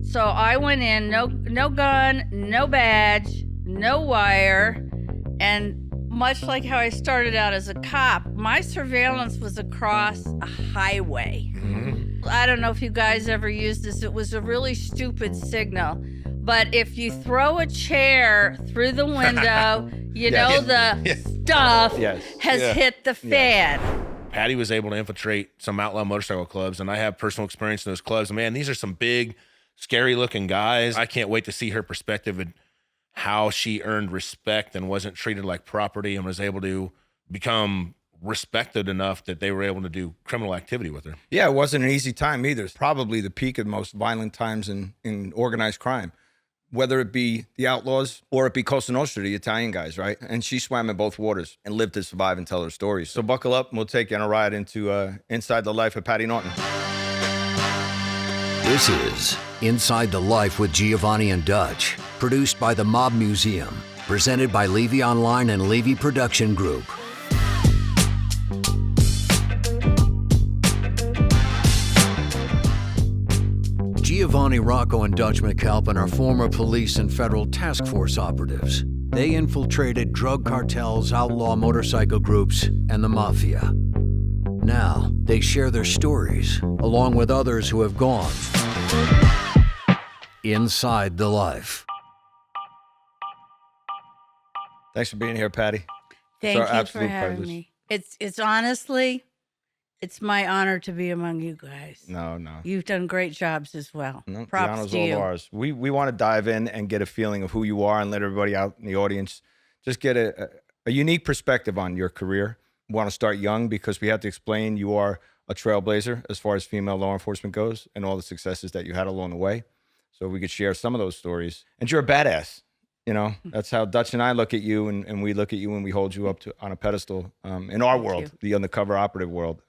So I went in, no gun, no badge, no wire, and much like how I started out as a cop, my surveillance was across a highway. Mm-hmm. I don't know if you guys ever used this. It was a really stupid signal. But if you throw a chair through the window, you know the stuff has hit the fan. Patty was able to infiltrate some outlaw motorcycle clubs, and I have personal experience in those clubs. Man, these are some big, scary-looking guys. I can't wait to see her perspective and how she earned respect and wasn't treated like property and was able to become respected enough that they were able to do criminal activity with her. Yeah, it wasn't an easy time either. It's probably the peak of the most violent times in organized crime, whether it be the Outlaws or it be Cosa Nostra, the Italian guys, right? And she swam in both waters and lived to survive and tell her stories. So buckle up and we'll take you on a ride into Inside the Life of Patty Naughton. This is Inside the Life with Giovanni and Dutch, produced by the Mob Museum, presented by Levy Online and Levy Production Group. Giovanni, Rocco, and Dutch McAlpin are former police and federal task force operatives. They infiltrated drug cartels, outlaw motorcycle groups, and the mafia. Now, they share their stories, along with others who have gone inside the life. Thanks for being here, Patty. Thank you for having me. It's honestly, it's my honor to be among you guys. No. You've done great jobs as well. No, Props the honor's to you. all ours. We want to dive in and get a feeling of who you are and let everybody out in the audience just get a unique perspective on your career. We want to start young because we have to explain you are a trailblazer as far as female law enforcement goes and all the successes that you had along the way. So we could share some of those stories. And you're a badass. You know, that's how Dutch and I look at you, and we look at you and we hold you up on a pedestal. In our world, the undercover operative world,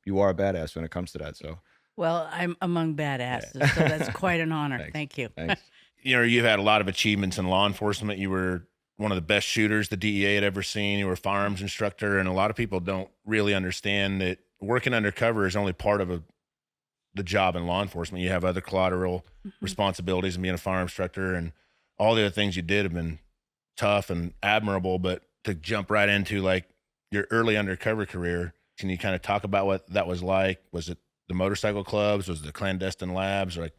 you are a badass when it comes to that. So, well, I'm among badasses, so that's quite an honor. Thank you. Thanks. You know, you've had a lot of achievements in law enforcement. You were one of the best shooters the DEA had ever seen. You were a firearms instructor, and a lot of people don't really understand that working undercover is only part of the job in law enforcement. You have other collateral responsibilities and being a firearms instructor, and all the other things you did have been tough and admirable. But to jump right into like your early undercover career, can you kind of talk about what that was like? Was it the motorcycle clubs? Was it the clandestine labs? Or like,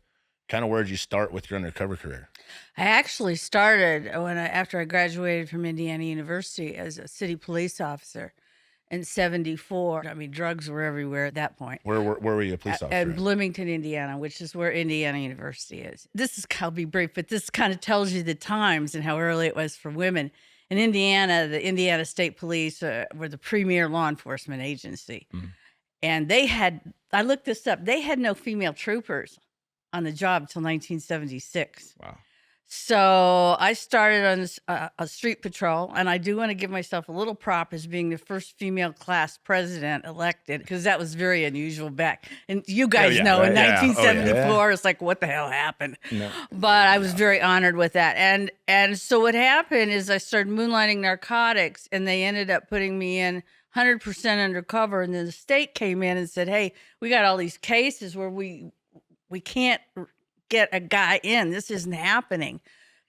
kind of where did you start with your undercover career? I actually started after I graduated from Indiana University as a city police officer in '74. I mean, drugs were everywhere at that point. Where were you a police officer? At Bloomington, Indiana, which is where Indiana University is. I'll be brief, but this kind of tells you the times and how early it was for women. In Indiana, the Indiana State Police were the premier law enforcement agency. Mm-hmm. And I looked this up, they had no female troopers on the job until 1976. Wow. So I started on a street patrol, and I do want to give myself a little prop as being the first female class president elected, because that was very unusual back. And you guys know, in 1974, it's like, what the hell happened? No. But I was very honored with that. And so what happened is I started moonlighting narcotics, and they ended up putting me in 100% undercover. And then the state came in and said, hey, we got all these cases where we can't get a guy in. This isn't happening.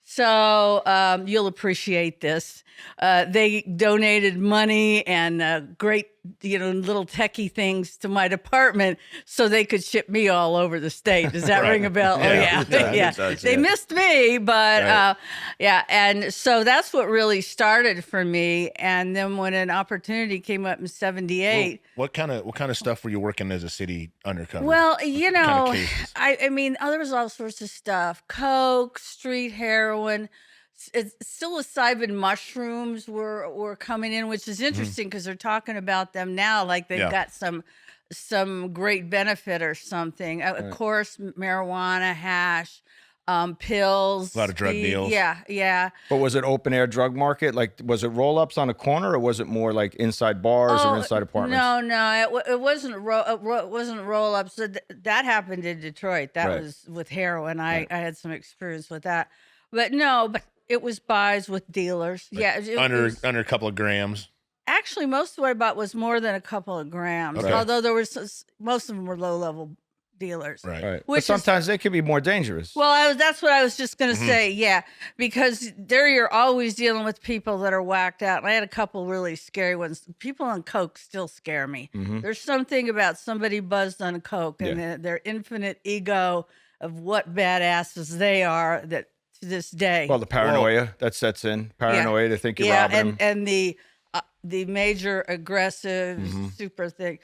So you'll appreciate this. They donated money and great, little techie things to my department so they could ship me all over the state. Does that ring a bell? Yeah. Oh, yeah. They missed me, but and so that's what really started for me. And then when an opportunity came up in '78. Well, what kind of stuff were you working as a city undercover? Well, I mean, there was all sorts of stuff. Coke, street heroin, psilocybin mushrooms were coming in, which is interesting because they're talking about them now like they've got some great benefit or something. Of course, marijuana, hash, pills. A lot of drug deals. Yeah. But was it open air drug market? Like, was it roll-ups on a corner, or was it more like inside bars or inside apartments? No, it wasn't roll-ups. That happened in Detroit. That was with heroin. I had some experience with that. But it was buys with dealers. Like under a couple of grams. Actually, most of what I bought was more than a couple of grams. Okay. Although most of them were low-level dealers. Right. Right. But Which is- sometimes they can be more dangerous. Well, that's what I was just going to say. Yeah, because there you're always dealing with people that are whacked out. And I had a couple really scary ones. People on coke still scare me. There's something about somebody buzzed on coke and their infinite ego of what badasses they are that to this day. Well, the paranoia that sets in. Paranoia to think you're robbing them. and the major aggressive super thing.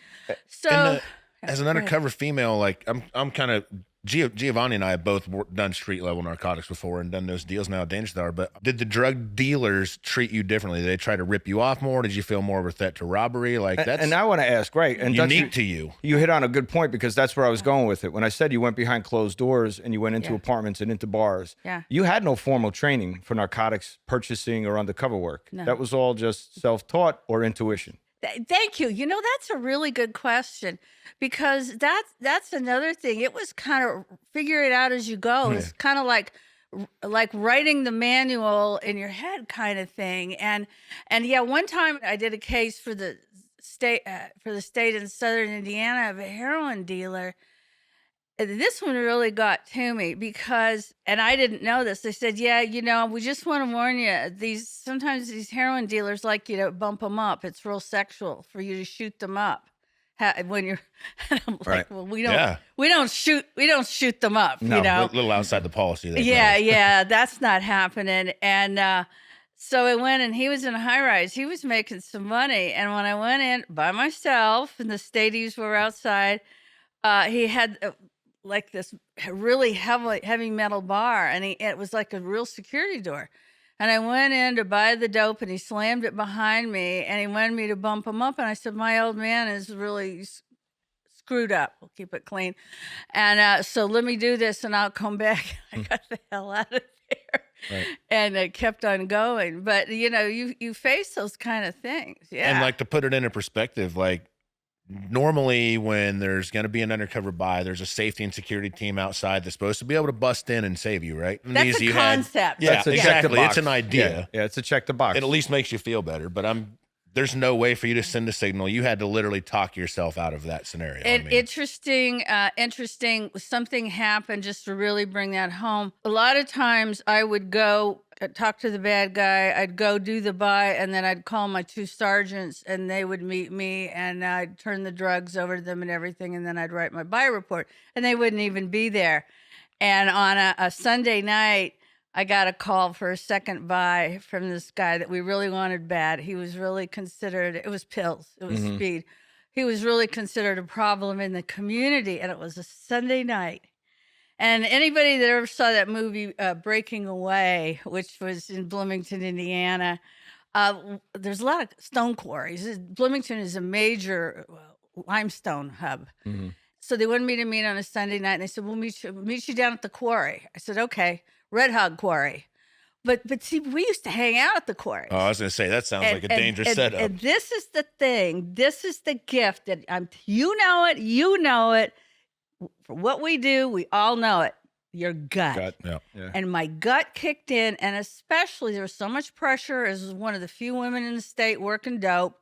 So And as an undercover female, like I'm kind of Giovanni and I have both done street level narcotics before and done those deals now how dangerous they are. But did the drug dealers treat you differently? Did they try to rip you off more? Did you feel more of a threat to robbery? Like that's And I want to ask, right? And Dutch, unique to you. You hit on a good point because that's where I was going with it. When I said you went behind closed doors and you went into apartments and into bars, you had no formal training for narcotics purchasing or undercover work. No. That was all just self-taught or intuition. Thank you. You know, that's a really good question because that's another thing. It was kind of figure it out as you go. It's kind of like writing the manual in your head kind of thing. And yeah, one time I did a case for the state in Southern Indiana of a heroin dealer. And this one really got to me because, and I didn't know this. They said, yeah, you know, we just want to warn you. Sometimes these heroin dealers like you to bump them up. It's real sexual for you to shoot them up when you're. And I'm like, well, we don't shoot them up. No, you know, A little outside the policy. There, yeah, that's not happening. And so I went, and he was in a high rise. He was making some money, and when I went in by myself, and the stadies were outside, he had. Like this really heavy metal bar, and it was like a real security door. And I went in to buy the dope, and he slammed it behind me, and he wanted me to bump him up. And I said, my old man is really screwed up. We'll keep it clean. And so let me do this, and I'll come back. I got the hell out of there. Right. And it kept on going. But, you know, you face those kind of things. Yeah. And like to put it into perspective, like normally when there's going to be an undercover buy, there's a safety and security team outside that's supposed to be able to bust in and save you, right? And That's a concept. Yeah, That's a check the exactly. box. It's an idea. Yeah, it's a check the box. It at least makes you feel better, but there's no way for you to send a signal. You had to literally talk yourself out of that scenario. Interesting. Something happened just to really bring that home. A lot of times I would go talk to the bad guy. I'd go do the buy, and then I'd call my two sergeants, and they would meet me, and I'd turn the drugs over to them and everything, and then I'd write my buy report, and they wouldn't even be there. And on a Sunday night, I got a call for a second buy from this guy that we really wanted bad. He was really considered, it was pills, it was speed. He was really considered a problem in the community, and it was a Sunday night. And anybody that ever saw that movie, Breaking Away, which was in Bloomington, Indiana, there's a lot of stone quarries. Bloomington is a major limestone hub. So they wanted me to meet on a Sunday night, and they said, we'll meet you down at the quarry. I said, okay, Red Hog Quarry. But see, we used to hang out at the quarry. Oh, I was going to say, that sounds like a dangerous setup. And this is the thing. This is the gift that you know it. For what we do, we all know it. Your gut. Yeah. And my gut kicked in, and especially there was so much pressure as one of the few women in the state working dope.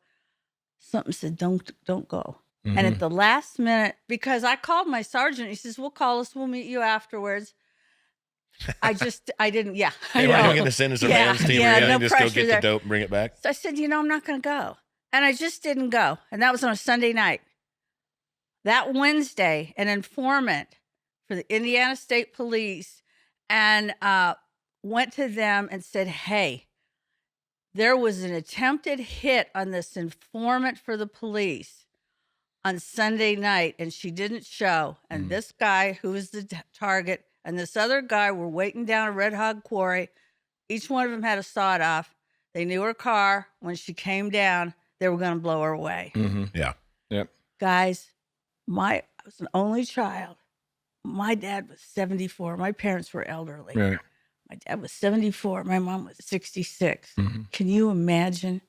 Something said, don't go. And at the last minute, because I called my sergeant, he says, we'll call us, we'll meet you afterwards. I didn't, I Hey, know. we're not going to send us a Rams team. Yeah, We're no going to just go pressure get there. the dope and bring it back. So I said, I'm not going to go. And I just didn't go. And that was on a Sunday night. That Wednesday, an informant for the Indiana State Police and went to them and said, hey, there was an attempted hit on this informant for the police on Sunday night, and she didn't show. And this guy, who was the target, and this other guy were waiting down a Red Hog Quarry. Each one of them had a sawed off. They knew her car. When she came down, they were going to blow her away. Yeah. Yep. Guys, I was an only child. My dad was 74. My parents were elderly. Right. My dad was 74. My mom was 66. Can you imagine?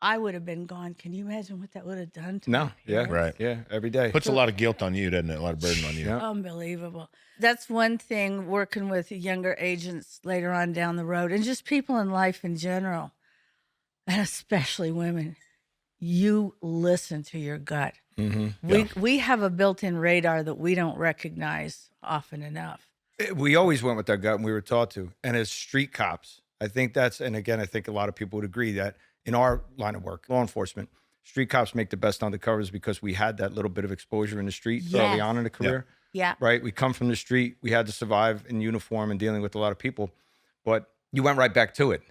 I would have been gone. Can you imagine what that would have done to No. my Yeah. parents? Right. Yeah. Every day. Puts a lot of guilt on you, doesn't it? A lot of burden on you. Yeah. Unbelievable. That's one thing working with younger agents later on down the road and just people in life in general, and especially women. you listen to your gut. Mm-hmm. We have a built-in radar that we don't recognize often enough. We always went with our gut, and we were taught to. And as street cops, I think that's, and again, I think a lot of people would agree that in our line of work, law enforcement, street cops make the best undercovers because we had that little bit of exposure in the street early on in the career. Yeah. Right? We come from the street. We had to survive in uniform and dealing with a lot of people, but you went right back to it.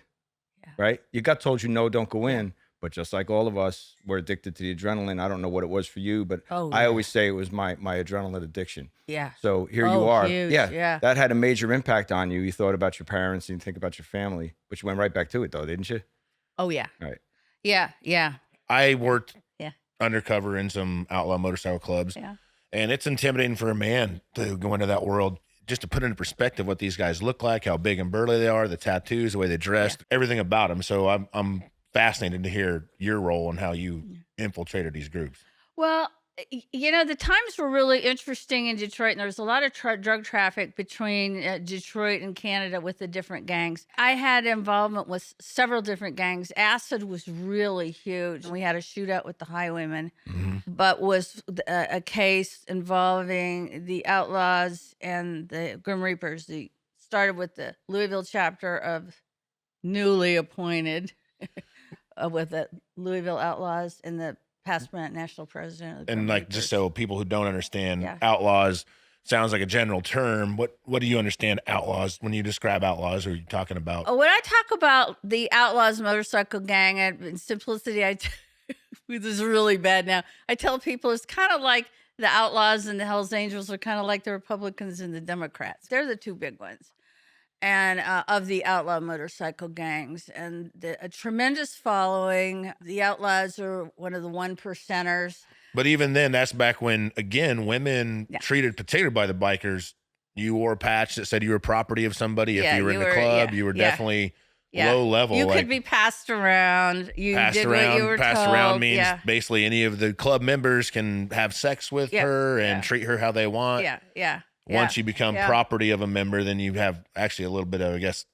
Yeah. Right? Your gut told you, no, don't go in. But just like all of us, we're addicted to the adrenaline. I don't know what it was for you, but I always say it was my adrenaline addiction. Yeah. So here you are. Huge. Yeah. Yeah. That had a major impact on you. You thought about your parents and you think about your family, but you went right back to it though, didn't you? Oh, yeah. Right. Yeah. Yeah. I worked undercover in some outlaw motorcycle clubs. Yeah. And it's intimidating for a man to go into that world. Just to put into perspective what these guys look like, how big and burly they are, the tattoos, the way they dress, everything about them. So I'm fascinated to hear your role and how you infiltrated these groups. Well, the times were really interesting in Detroit, and there was a lot of drug traffic between Detroit and Canada with the different gangs. I had involvement with several different gangs. Acid was really huge. We had a shootout with the Highwaymen, but was a case involving the Outlaws and the Grim Reapers. Started with the Louisville chapter of newly appointed with the Louisville Outlaws and the past national president of the And Grim like, Reapers. just so people who don't understand, outlaws sounds like a general term. What do you understand outlaws? When you describe outlaws, are you talking about? When I talk about the Outlaws motorcycle gang, in simplicity, this is really bad now. I tell people it's kind of like the Outlaws and the Hells Angels are kind of like the Republicans and the Democrats. They're the two big ones. And of the outlaw motorcycle gangs, and a tremendous following. The Outlaws are one of the 1%ers. But even then, that's back when, again, women treated, particularly by the bikers, you wore a patch that said you were property of somebody. If you were in the club, you were definitely low level. You could be passed around. You passed did around, what you were passed told. around means basically any of the club members can have sex with her and treat her how they want. Once you become property of a member, then you have actually a little bit of, I guess,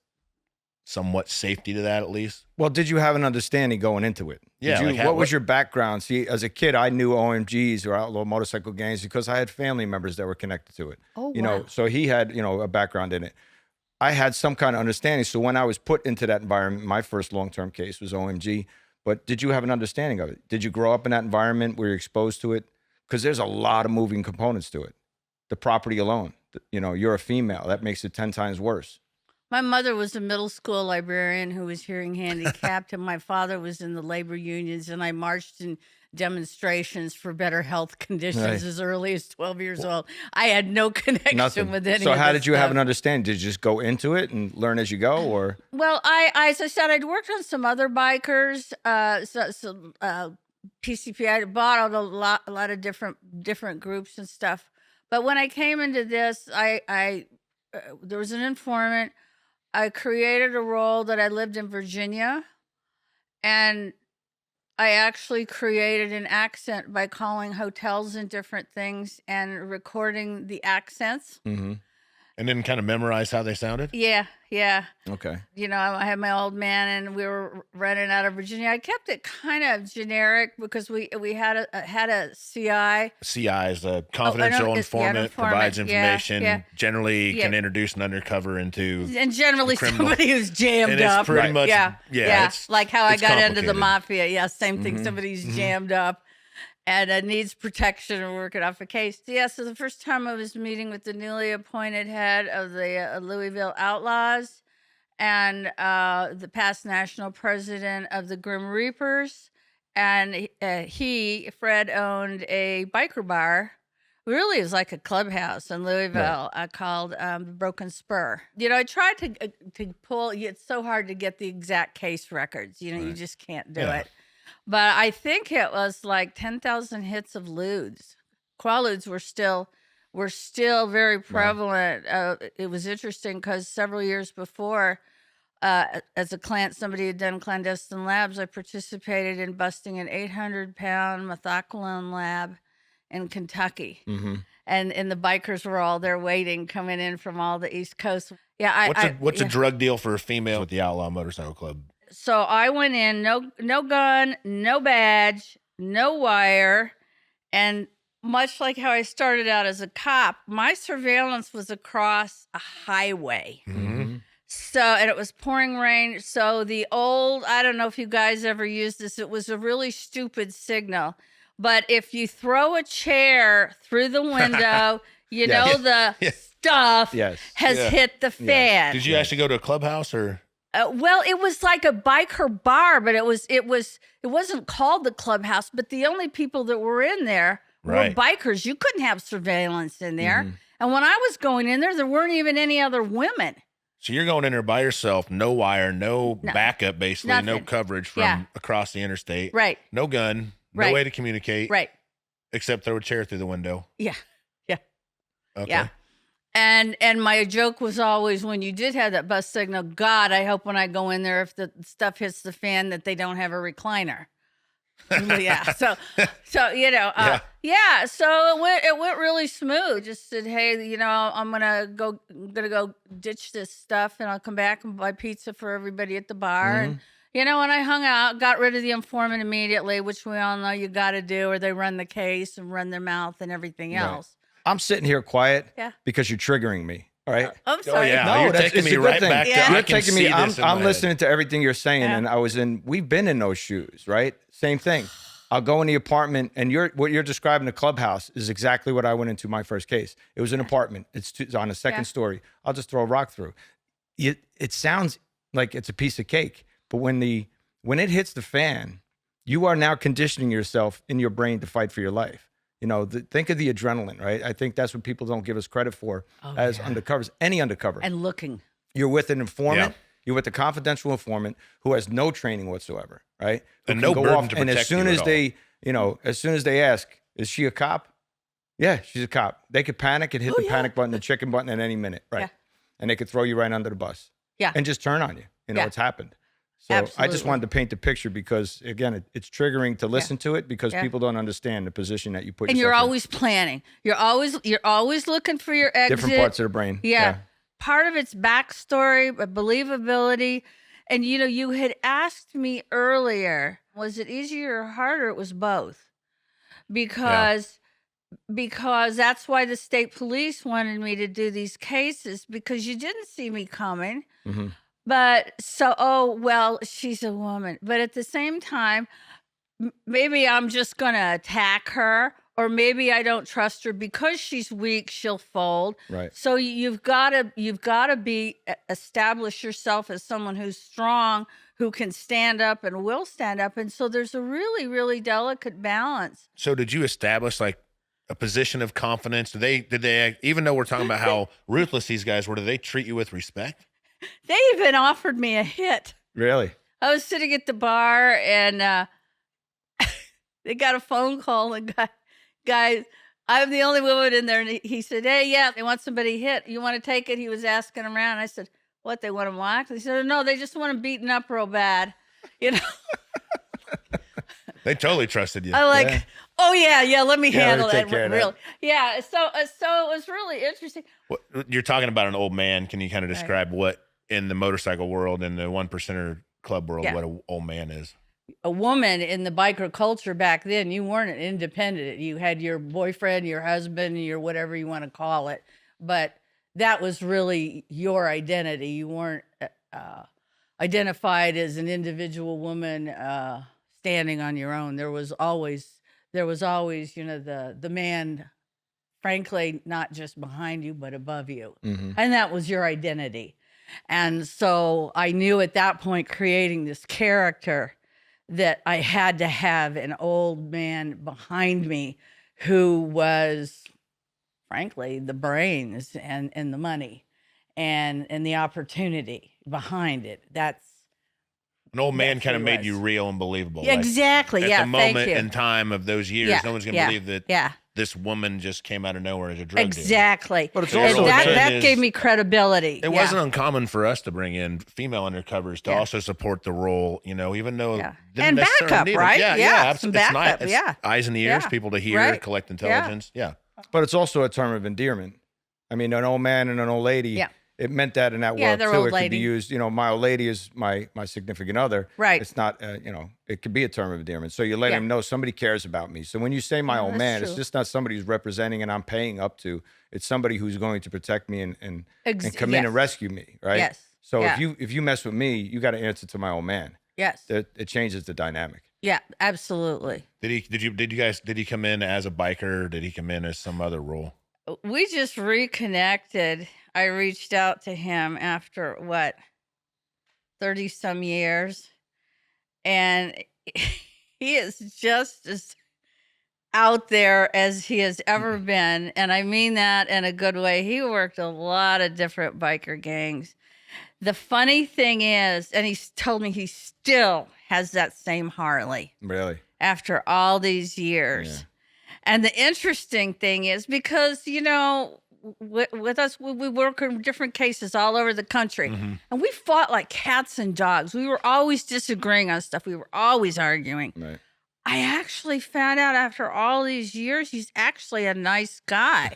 somewhat safety to that at least. Well, did you have an understanding going into it? Yeah. What was your background? See, as a kid, I knew OMGs or outlaw motorcycle gangs because I had family members that were connected to it. Oh, you know, so he had, a background in it. I had some kind of understanding. So when I was put into that environment, my first long-term case was OMG. But did you have an understanding of it? Did you grow up in that environment? Were you exposed to it? Because there's a lot of moving components to it. The property alone, you're a female. That makes it 10 times worse. My mother was a middle school librarian who was hearing handicapped, and my father was in the labor unions, and I marched in demonstrations for better health conditions as early as 12 years old. I had no connection with any of So how this did you stuff. have an understanding? Did you just go into it and learn as you go, or? Well, as I said, I'd worked on some other bikers, PCP. I bought a lot of different groups and stuff. But when I came into this, there was an informant. I created a role that I lived in Virginia, and I actually created an accent by calling hotels and different things and recording the accents. Mm-hmm. And then kind of memorize how they sounded? Yeah. Okay. I had my old man, and we were running out of Virginia. I kept it kind of generic because we had a CI. CI is a confidential informant, provides information, generally can introduce an undercover into and generally criminal. Somebody who's jammed and it's up. pretty much, It's like how I got into the complicated. mafia. Yeah, same thing. Somebody's jammed up and needs protection and working off a case. Yeah, so the first time I was meeting with the newly appointed head of the Louisville Outlaws and the past national president of the Grim Reapers. And Fred, owned a biker bar. Really, it was like a clubhouse in Louisville called the Broken Spur. I tried to pull, it's so hard to get the exact case records. You just can't do it. But I think it was like 10,000 hits of ludes. Quaaludes were still very prevalent. It was interesting because several years before, as somebody had done clandestine labs, I participated in busting an 800-pound methaclone lab in Kentucky. Mm-hmm. And the bikers were all there waiting, coming in from all the East Coast. Yeah, What's a drug deal for a female with the Outlaw Motorcycle Club? so I went in, no gun, no badge, no wire, and much like how I started out as a cop, my surveillance was across a highway. Mm-hmm. So, and it was pouring rain. So the old, I don't know if you guys ever used this, it was a really stupid signal. But if you throw a chair through the window, you know the stuff has hit the fan. Did you actually go to a clubhouse or? Well, it was like a biker bar, but it wasn't called the clubhouse. But the only people that were in there were bikers. You couldn't have surveillance in there. Mm-hmm. And when I was going in there weren't even any other women. So you're going in there by yourself, no wire, no backup, basically, no coverage from across the interstate. Right. No gun, no way to communicate. Right. Except throw a chair through the window. Yeah. Yeah. Okay. Yeah. And my joke was always when you did have that bus signal, God, I hope when I go in there, if the stuff hits the fan, that they don't have a recliner. Yeah. So you know, so it went really smooth. Just said, hey, you know, I'm gonna go ditch this stuff, and I'll come back and buy pizza for everybody at the bar. Mm-hmm. And you know, when I hung out, got rid of the informant immediately, which we all know you got to do, or they run the case and run their mouth and everything else. I'm sitting here quiet because you're triggering me. All right. I'm sorry. Oh, yeah. No, you're taking me right back to You're taking me. I'm listening to everything you're saying, and we've been in those shoes, right? Same thing. I'll go in the apartment, and what you're describing, the clubhouse, is exactly what I went into my first case. It was an apartment. It's on a second story. I'll just throw a rock through. It sounds like it's a piece of cake, but when it hits the fan, you are now conditioning yourself in your brain to fight for your life. You know, think of the adrenaline, right? I think that's what people don't give us credit for as undercovers, any undercover. And looking. You're with an informant. Yeah. You're with a confidential informant who has no training whatsoever, right? And no burden to protect you. And as soon as they ask, is she a cop? Yeah, she's a cop. They could panic and hit the panic button, the chicken button at any minute, right? Yeah. And they could throw you right under the bus. Yeah. And just turn on you. You know, it's happened. So absolutely. I just wanted to paint the picture because, again, it's triggering to listen to it because people don't understand the position that you put yourself in. And you're always planning. You're always looking for your exit. Different parts of the brain. Yeah. Part of it's backstory, believability. And, you know, you had asked me earlier, was it easier or harder? It was both. Because that's why the state police wanted me to do these cases, because you didn't see me coming. Mm-hmm. But so, she's a woman. But at the same time, maybe I'm just going to attack her, or maybe I don't trust her because she's weak, she'll fold. Right. So you've got to establish yourself as someone who's strong, who can stand up and will stand up. And so there's a really, really delicate balance. So did you establish like a position of confidence? Did they, even though we're talking about how ruthless these guys were, did they treat you with respect? They even offered me a hit. Really? I was sitting at the bar and they got a phone call and guys, I'm the only woman in there. And he said, hey, they want somebody hit. You want to take it? He was asking around. I said, what, they want him whacked? He said, no, they just want him beaten up real bad. You know? They totally trusted you. I like, let me handle it. Really. Yeah. So it was really interesting. Well, you're talking about an old man. Can you kind of describe what in the motorcycle world and the 1%er club world, what an old man is? A woman in the biker culture back then, you weren't independent. You had your boyfriend, your husband, your whatever you want to call it. But that was really your identity. You weren't identified as an individual woman standing on your own. There was always, you know, the man, frankly, not just behind you, but above you. Mm-hmm. And that was your identity. And so I knew at that point, creating this character, that I had to have an old man behind me who was, frankly, the brains and the money and the opportunity behind it. That's an old man kind of made you real and believable. Exactly. At the moment in time of those years, no one's going to believe that this woman just came out of nowhere as a drug dealer. Exactly. But it's also that gave me credibility. It wasn't uncommon for us to bring in female undercovers to also support the role, you know, even though and backup, right? Yeah, some backup. It's eyes and ears, people to hear, collect intelligence. Yeah. But it's also a term of endearment. I mean, an old man and an old lady. Yeah. it meant that in that Yeah, world they're too. old It could lady. be used, my old lady is my significant other. Right. It's not, it could be a term of endearment. So you let him know somebody cares about me. So when you say my old that's man, it's true. just not somebody who's representing and I'm paying up to. It's somebody who's going to protect me and come in and Yes. rescue me, right? Yes. So Yeah. if you mess with me, you got to answer to my old man. Yes. It changes the dynamic. Yeah, absolutely. Did he come in as a biker? Or did he come in as some other role? We just reconnected. I reached out to him after 30 some years. And he is just as out there as he has ever been. And I mean that in a good way. He worked a lot of different biker gangs. The funny thing is, and he's told me he still has that same Harley Really? after all these years. Yeah. And the interesting thing is because, with us, we work in different cases all over the country. And we fought like cats and dogs. We were always disagreeing on stuff. We were always arguing. Right. I actually found out after all these years, he's actually a nice guy.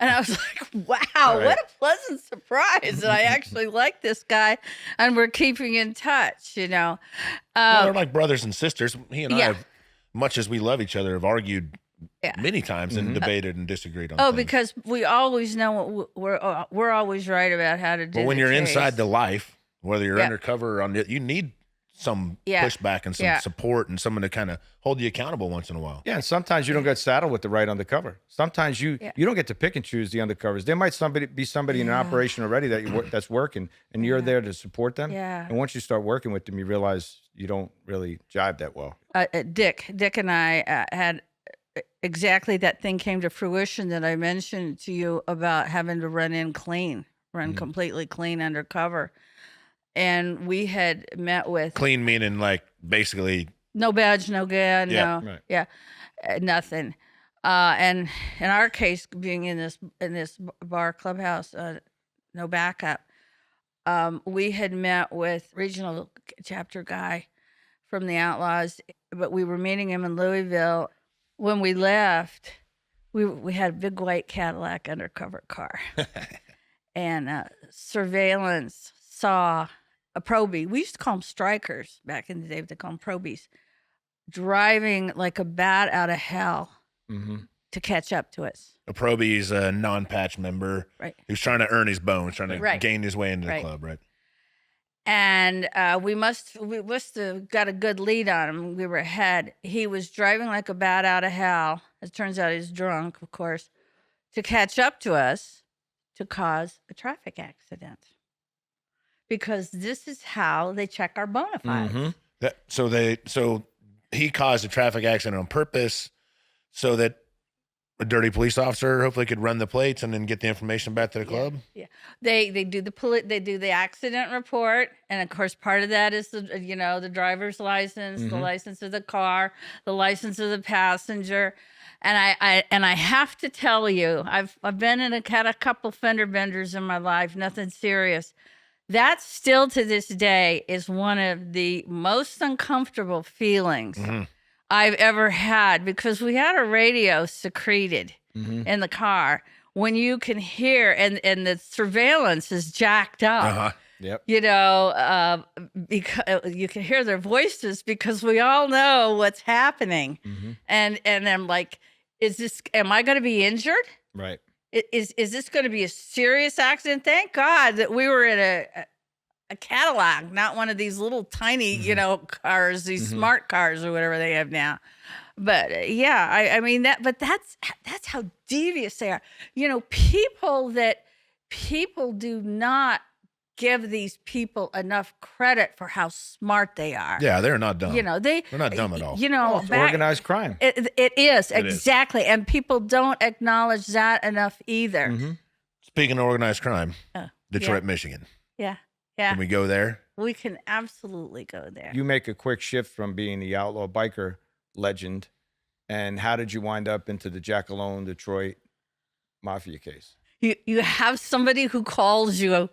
And I was like, wow, what a pleasant surprise that I actually like this guy. And we're keeping in touch, Well, they're like brothers and sisters. He and I, have, much as we love each other, have argued many times and debated and disagreed on things. Because we always know we're always right about how to do But when you're case. inside the life, whether you're undercover or on it, you need some pushback and some support and someone to kind of hold you accountable once in a while. Yeah, and sometimes you don't get saddled with the right undercover. Sometimes you don't get to pick and choose the undercovers. There might be somebody in an operation already that's working, and you're there to support them. Yeah. And once you start working with them, you realize you don't really jive that well. Dick and I had exactly that thing came to fruition that I mentioned to you about having to run completely clean undercover. And we had met with Clean meaning like basically no badge, no gun, nothing. And in our case, being in this bar clubhouse, no backup. We had met with regional chapter guy from the Outlaws, but we were meeting him in Louisville. When we left, we had a big white Cadillac undercover car, and surveillance saw a probie. We used to call them strikers back in the day. They call them probies, driving like a bat out of hell to catch up to us. a probie's a non-patch member who's trying to earn his bones, trying to gain his way into the club, right? And we must have got a good lead on him. We were ahead. He was driving like a bat out of hell. It turns out he's drunk, of course, to catch up to us to cause a traffic accident. Because this is how they check our bona fides. So he caused a traffic accident on purpose so that a dirty police officer hopefully could run the plates and then get the information back to the club. Yeah, they do the accident report, and of course part of that is the driver's license, the license of the car, the license of the passenger, and I have to tell you, I've been had a couple fender benders in my life, nothing serious. That still to this day is one of the most uncomfortable feelings I've ever had, because we had a radio secreted in the car when you can hear, and the surveillance is jacked up. Yep. Because you can hear their voices because we all know what's happening. And I'm like, am I going to be injured? Right. Is this going to be a serious accident? Thank God that we were in a Cadillac, not one of these little tiny, cars, these smart cars or whatever they have now. But I mean that's how devious they are. People do not give these people enough credit for how smart they are. Yeah, they're not dumb. They're not dumb at all. It's organized crime. It is exactly, and people don't acknowledge that enough either. Speaking of organized crime, Detroit, Michigan. Yeah. Can we go there? We can absolutely go there. You make a quick shift from being the outlaw biker legend, and how did you wind up into the Jackalope Detroit Mafia case? You have somebody who calls you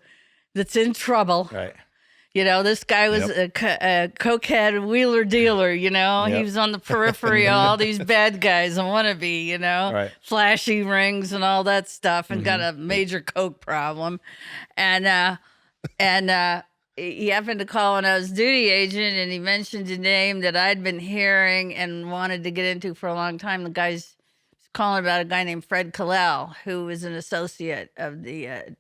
that's in trouble. Right. You know, this guy was a cokehead wheeler dealer, you know. He was on the periphery of all these bad guys and wannabe, you know, flashy rings and all that stuff, and got a major coke problem. And he happened to call when I was duty agent, and he mentioned a name that I'd been hearing and wanted to get into for a long time. The guy's calling about a guy named Fred Kalel, who was an associate of the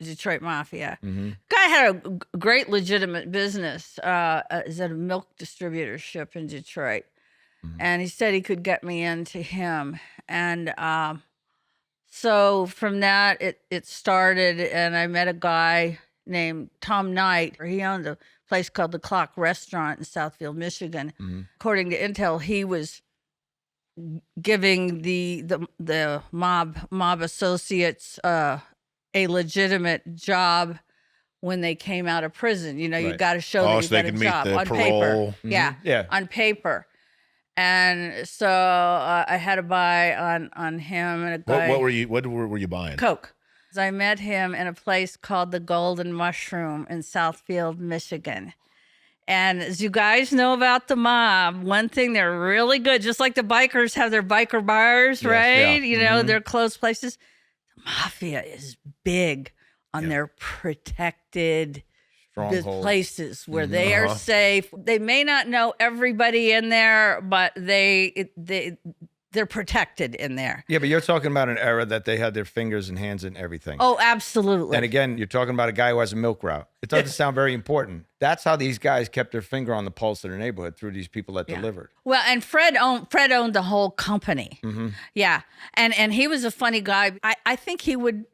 Detroit Mafia. Guy had a great legitimate business. Is at a milk distributorship in Detroit. And he said he could get me into him. And so from that, it started, and I met a guy named Tom Knight. He owned a place called the Clock Restaurant in Southfield, Michigan. According to intel, he was giving the mob associates a legitimate job when they came out of prison. You know, you got to show that you got a job on parole. paper. On paper. And so I had to buy on him and a guy. What were you buying? Coke. I met him in a place called the Golden Mushroom in Southfield, Michigan. And as you guys know about the mob, one thing they're really good, just like the bikers have their biker bars, right? You know, they're closed places. The mafia is big on their protected places where they are safe. They may not know everybody in there, but they're protected in there. Yeah, but you're talking about an era that they had their fingers and hands in everything. Oh, absolutely. And again, you're talking about a guy who has a milk route. It doesn't sound very important. That's how these guys kept their finger on the pulse of their neighborhood, through these people that delivered. Well, and Fred owned the whole company. Yeah, and he was a funny guy. I think he would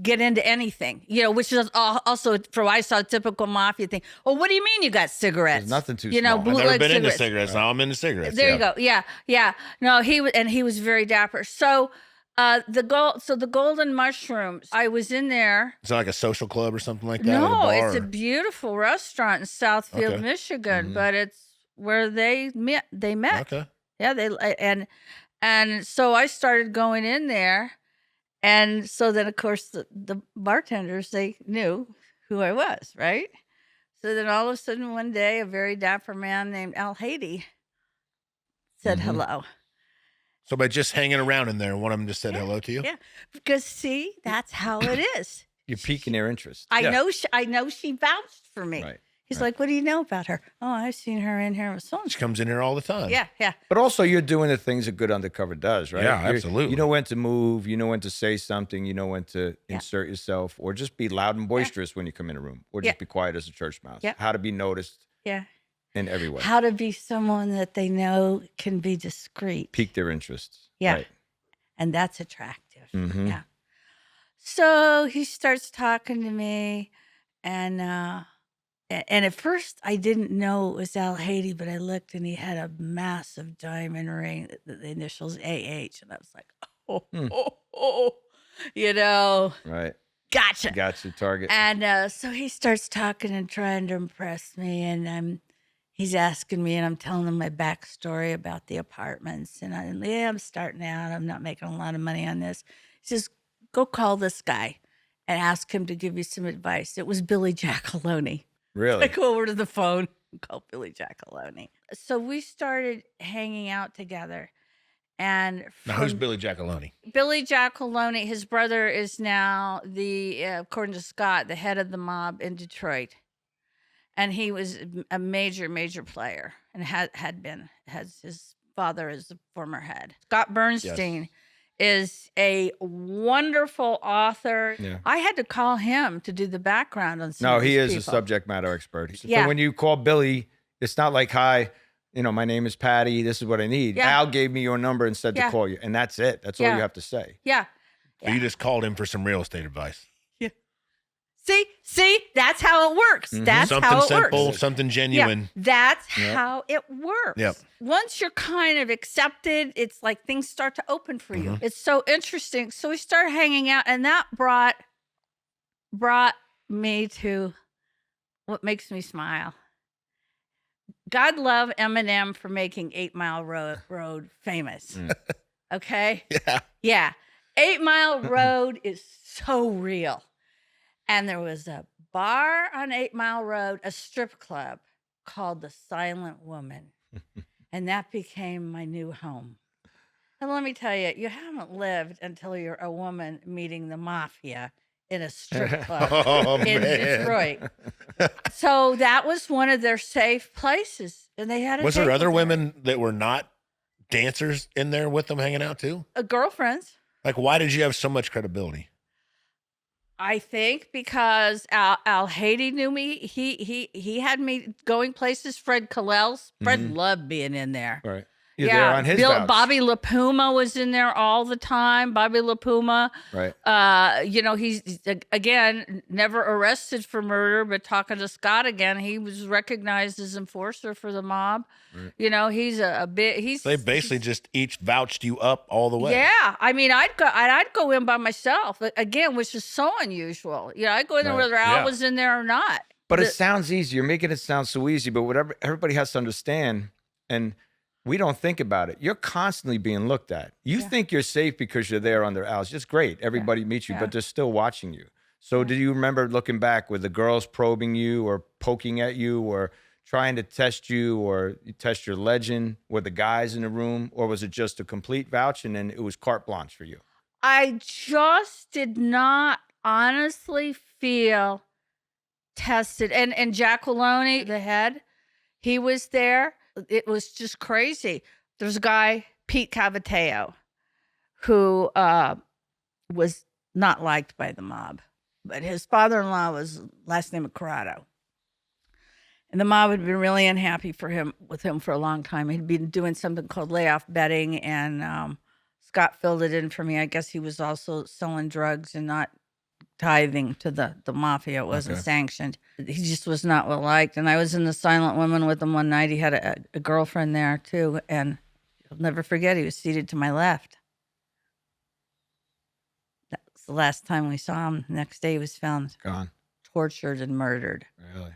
get into anything, you know, which is also, for what I saw, a typical mafia thing. Oh, what do you mean you got cigarettes? There's nothing too you know, small. I've never been into cigarettes. Now I'm into cigarettes. There you go. Yeah. No, he was very dapper. So the Golden Mushrooms, I was in there. It's like a social club or something like that? No, it's a beautiful restaurant in Southfield, Michigan, but it's where they met. Okay. Yeah, and so I started going in there. And so then, of course, the bartenders, they knew who I was, right? So then all of a sudden one day, a very dapper man named Al Haiti said hello. So by just hanging around in there, one of them just said hello to you? Yeah, because see, that's how it is. You're piquing their interest. I know she vouched for me. Right. He's like, what do you know about her? Oh, I've seen her in here with so She comes in here all the time. Yeah. But also, you're doing the things a good undercover does, right? Yeah, absolutely. You know when to move. You know when to say something. You know when to insert yourself, or just be loud and boisterous when you come in a room, or just be quiet as a church mouse. Yeah. How to be noticed. Yeah. In every way. How to be someone that they know can be discreet. Pique their interests. Yeah. Right. And that's attractive. Yeah. So he starts talking to me, and at first I didn't know it was Al Haiti, but I looked and he had a massive diamond ring, the initials AH, and I was like, you know. Right. Gotcha. Got your target. And so he starts talking and trying to impress me, and he's asking me, and I'm telling him my backstory about the apartments, and I'm starting out. I'm not making a lot of money on this. He says, go call this guy and ask him to give you some advice. It was Billy Giacalone. Really? I go over to the phone and call Billy Giacalone. So we started hanging out together. And now, who's Billy Giacalone? Billy Giacalone, his brother is now according to Scott, the head of the mob in Detroit. And he was a major, major player, and has his father as the former head. Scott Bernstein is a wonderful author. Yeah. I had to call him to do the background on some of these he is people. a subject matter expert. Yeah. So when you call Billy, it's not like, hi, my name is Patty. This is what I need. Yeah. Al gave me your number and said to call you. And that's it. That's all you have to say. Yeah. So you just called him for some real estate advice. See, that's how it works. That's something how it simple, works. something genuine. Yeah, that's how it works. Yep. Once you're kind of accepted, it's like things start to open for you. It's so interesting. So we started hanging out, and that brought me to what makes me smile. God love Eminem for making 8 Mile Road famous. Okay? Yeah. 8 Mile Road is so real. And there was a bar on 8 Mile Road, a strip club called the Silent Woman. And that became my new home. And let me tell you, you haven't lived until you're a woman meeting the mafia in a strip club Oh, in man. Detroit. So that was one of their safe places. And they had a Was there table other there. women that were not dancers in there with them hanging out too? Girlfriends. Like, why did you have so much credibility? I think because Al Haiti knew me. He had me going places. Fred loved being in there. Right. You're there on his vouch. Bobby LaPuma was in there all the time. Bobby LaPuma. Right. He's again never arrested for murder, but talking to Scott again, he was recognized as enforcer for the mob. Right. He's a bit. They basically just each vouched you up all the way. Yeah, I mean, I'd go in by myself again, which is so unusual. I'd go in there whether Al was in there or not. But it sounds easy. You're making it sound so easy. But whatever everybody has to understand, and we don't think about it. You're constantly being looked at. You think you're safe because you're there under Al's. It's great. Everybody meets you, but they're still watching you. So do you remember looking back, were the girls probing you or poking at you or trying to test you or test your legend? Were the guys in the room, or was it just a complete vouch and then it was carte blanche for you? I just did not honestly feel tested. And Jack Maloney, the head, he was there. It was just crazy. There's a guy, Pete Cavateo, who was not liked by the mob, but his father-in-law was last name of Corrado. And the mob had been really unhappy with him for a long time. He'd been doing something called layoff betting, and Scott filled it in for me. I guess he was also selling drugs and not tithing to the mafia. It wasn't sanctioned. He just was not well liked. And I was in the Silent Woman with him one night. He had a girlfriend there too. And I'll never forget, he was seated to my left. That was the last time we saw him. Next day he was found Gone. Tortured and murdered. Really?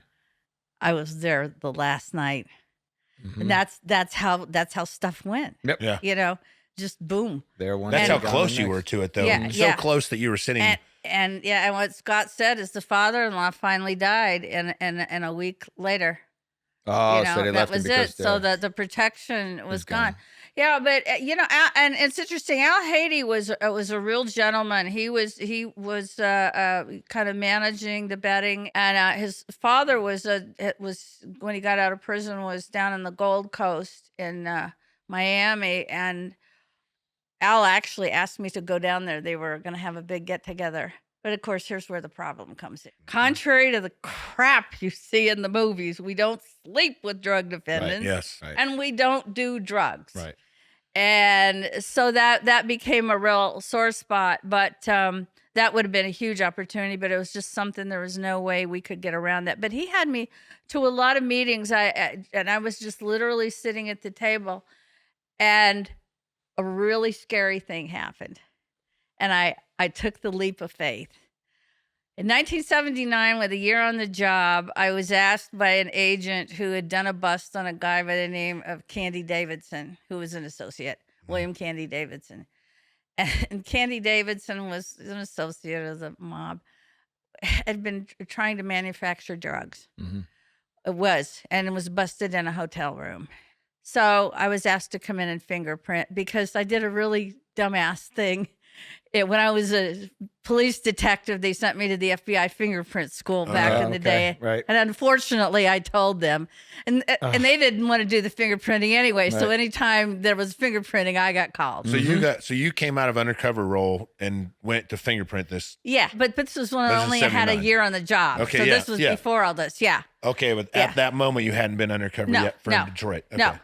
I was there the last night. And that's how stuff went. Yep. Yeah. Just boom. There one. That's day, how gone close the you next. were to it, though. Yeah, So close that you were sitting. And what Scott said is the father-in-law finally died, and a week later, Oh, so they that left was it because it. So the protection was gone. gone. Yeah, but and it's interesting. Al Haiti was a real gentleman. He was kind of managing the betting, and his father was when he got out of prison was down in the Gold Coast in Miami, and Al actually asked me to go down there. They were going to have a big get together. But of course, here's where the problem comes in. Contrary to the crap you see in the movies, we don't sleep with drug defendants. Yes. Right. And we don't do drugs. Right. And so that became a real sore spot. But that would have been a huge opportunity, but it was just something, there was no way we could get around that. But he had me to a lot of meetings. And I was just literally sitting at the table, and a really scary thing happened. And I took the leap of faith. In 1979, with a year on the job, I was asked by an agent who had done a bust on a guy by the name of Candy Davidson, who was an associate, William Candy Davidson. And Candy Davidson was an associate of the mob, had been trying to manufacture drugs. Mm-hmm. It was busted in a hotel room. So I was asked to come in and fingerprint because I did a really dumbass thing. When I was a police detective, they sent me to the FBI fingerprint school back in the day. Right. And unfortunately, I told them. And they didn't want to do the fingerprinting anyway. So anytime there was fingerprinting, I got called. So you came out of undercover role and went to fingerprint this. Yeah, but this was when This I is only had a 79. year on the job. Okay, so yeah, this was yeah. before all this. Yeah. Okay, but at that moment, you hadn't been undercover yet from Detroit. Okay. No.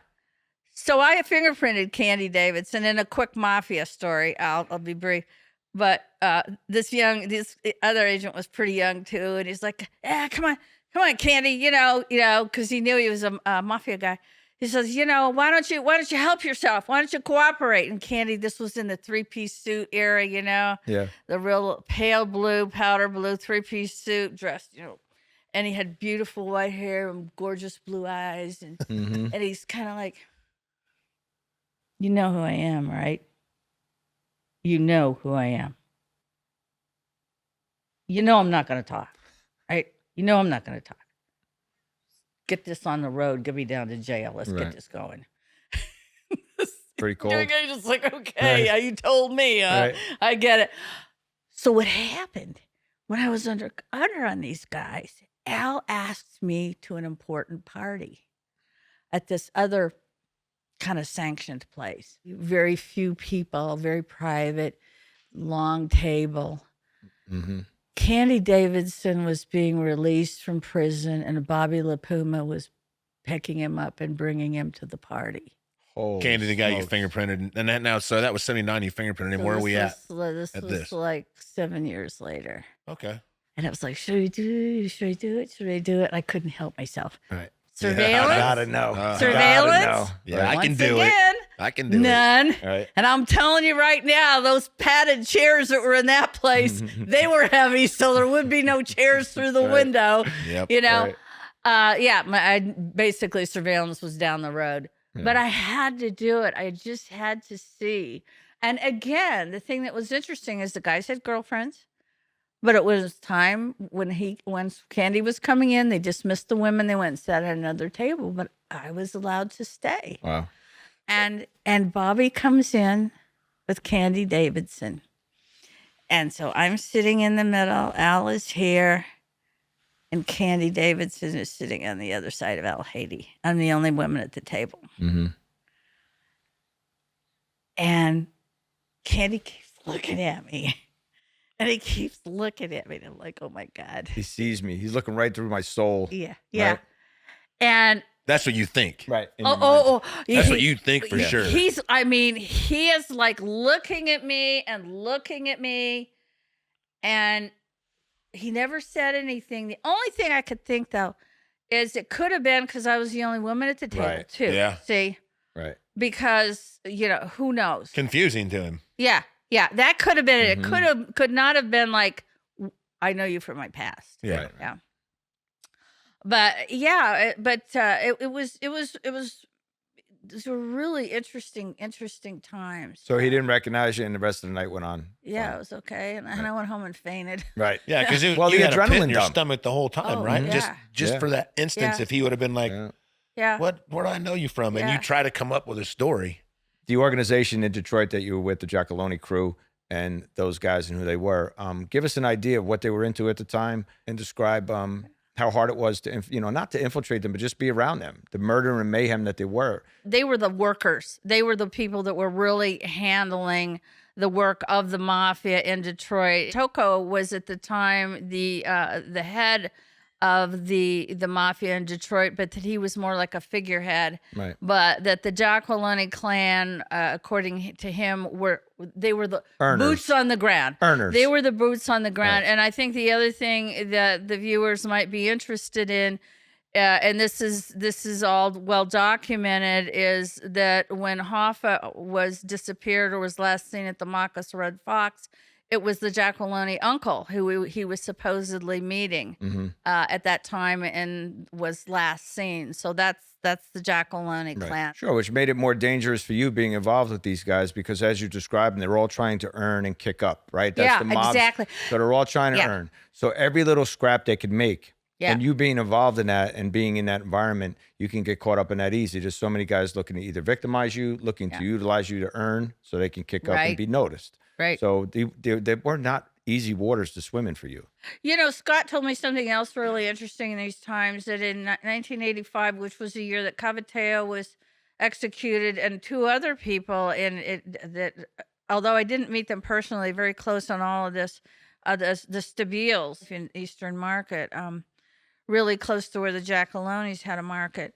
So I fingerprinted Candy Davidson in a quick mafia story. I'll be brief. But this other agent was pretty young too, and he's like, "Yeah, come on, Candy, because he knew he was a mafia guy." He says, "Why don't you help yourself? Why don't you cooperate?" And Candy, this was in the 3-piece suit era, Yeah. the real pale blue, powder blue 3-piece suit, dressed, and he had beautiful white hair and gorgeous blue eyes, and and he's kind of like, "You know who I am, right? You know who I am. You know I'm not going to talk, right?" You know I'm not going to talk. Get this on the road. Get me down to jail. Let's get this going. Pretty cold. You're just like, okay, you told me. I get it. So what happened when I was under on these guys, Al asked me to an important party at this other kind of sanctioned place. Very few people, very private, long table. Mm-hmm. Candy Davidson was being released from prison, and Bobby LaPuma was picking him up and bringing him to the party. Holy Candy, the guy you smokes. fingerprinted, and that now, so that was 79. You fingerprinted him. So Where are we at? This was like 7 years later. Okay. And I was like, should we do it? Should I do it? Should I do it? I couldn't help myself. Right. Surveillance? I gotta know. Surveillance? Gotta know. Yeah, I can Once do again, it. I can do none. it. Right. And I'm telling you right now, those padded chairs that were in that place, they were heavy, so there would be no chairs through the window. Yep. You know? Right. Basically surveillance was down the road. Yeah. But I had to do it. I just had to see. And again, the thing that was interesting is the guys had girlfriends. But it was time when Candy was coming in, they dismissed the women. They went and sat at another table, but I was allowed to stay. Wow. And Bobby comes in with Candy Davidson. And so I'm sitting in the middle. Al is here. And Candy Davidson is sitting on the other side of Al Haiti. I'm the only woman at the table. Mm-hmm. And Candy keeps looking at me. And he keeps looking at me. And I'm like, oh, my God. He sees me. He's looking right through my soul. Yeah. Right? And That's what you think. Right. That's what you think for sure. he is like looking at me. And he never said anything. The only thing I could think, though, is it could have been because I was the only woman at the table, Right. too. Yeah. See? Right. Because, who knows? Confusing to him. Yeah. Yeah. That could have been it. Mhm. It could not have been like, I know you from my past. Yeah. Right. Yeah. But it was a really interesting times. So he didn't recognize you, and the rest of the night went on. Yeah, fine. it was okay, and I went home and fainted. Right. Yeah, because Well, you the had a pit in adrenaline your dump. stomach the whole time, Oh, right? yeah. Just Yeah. for that instance, Yeah. if he would have been like, Yeah. Yeah. where do I know you from? And Yeah. you try to come up with a story. The organization in Detroit that you were with, the Giacalone crew, and those guys and who they were, give us an idea of what they were into at the time, and describe how hard it was to, not to infiltrate them, but just be around them, the murder and mayhem that they were. They were the workers. They were the people that were really handling the work of the mafia in Detroit. Tocco was at the time the head of the mafia in Detroit, but that he was more like a figurehead. Right. But that the Giacalone clan, according to him, they were the Earners. boots on the ground. Earners. They were the boots on the ground. Right. And I think the other thing that the viewers might be interested in, and this is all well documented, is that when Hoffa was disappeared or was last seen at the Marcus Red Fox, it was the Giacalone uncle who he was supposedly meeting Mm-hmm. at that time and was last seen. So that's the Giacalone clan. Sure, which made it more dangerous for you being involved with these guys because, as you described, they're all trying to earn and kick up, right? That's Yeah, the mobs. exactly. So they're all trying to Yeah. earn. So every little scrap they could make, Yeah. and you being involved in that and being in that environment, you can get caught up in that easy. There's so many guys looking to either victimize you, looking to utilize you to earn so they can kick up and Right. be noticed. Right. So they were not easy waters to swim in for you. Scott told me something else really interesting in these times, that in 1985, which was the year that Cavateo was executed, and two other people in it that, although I didn't meet them personally, very close on all of this, the Stabiles in Eastern Market, really close to where the Giacalones had a market.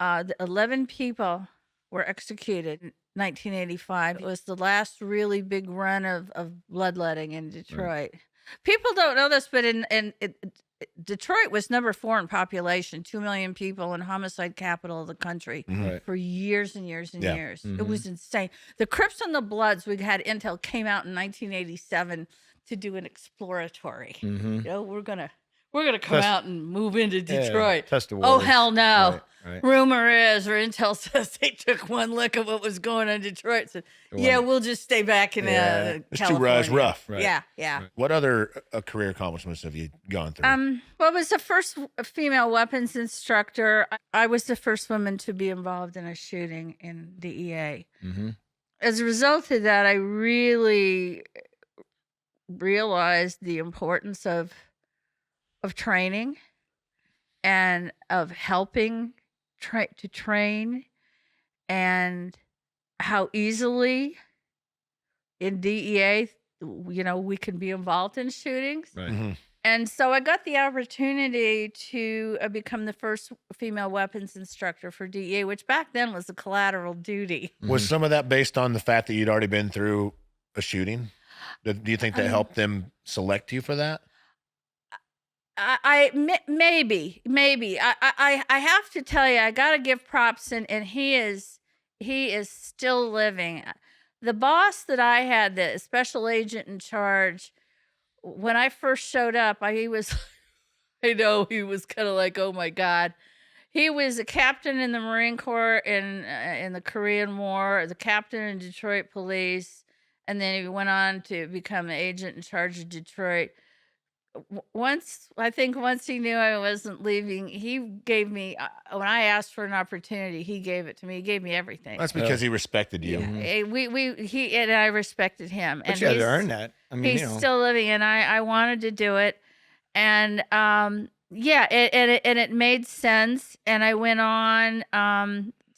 11 people were executed in 1985. It was the last really big run of bloodletting in Detroit. People don't know this, but Detroit was number 4 in population, 2 million people, and homicide capital of the country Right. for years and years and Yeah. years. It was insane. The Crips and the Bloods, we had intel, came out in 1987 to do an exploratory. Mm-hmm. We're gonna come out and move into Detroit. Test the Oh waters. hell no! Right, Right. rumor is, or intel says they took one look at what was going on in Detroit. So, yeah, we'll just stay back in Yeah. It's too California. rough. Right. Yeah, yeah. Right. What other career accomplishments have you gone through? Well, I was the first female weapons instructor. I was the first woman to be involved in a shooting in DEA. Mm-hmm. As a result of that, I really realized the importance of training and of helping to train, and how easily in DEA, we can be involved in shootings. Right. Mm-hmm. And so I got the opportunity to become the first female weapons instructor for DEA, which back then was a collateral duty. Was some of that based on the fact that you'd already been through a shooting? Do you think that helped them select you for that? Maybe. I have to tell you, I got to give props, and he is still living. The boss that I had, the special agent in charge, when I first showed up, he was kind of like, oh my God. He was a captain in the Marine Corps in the Korean War, the captain in Detroit Police, and then he went on to become the agent in charge of Detroit. Once he knew I wasn't leaving, he gave me, when I asked for an opportunity, he gave it to me. He gave me everything. That's because he respected you. He and I respected him. But And you had to earn that. I mean, he's still living, and I wanted to do it. And it made sense. And I went on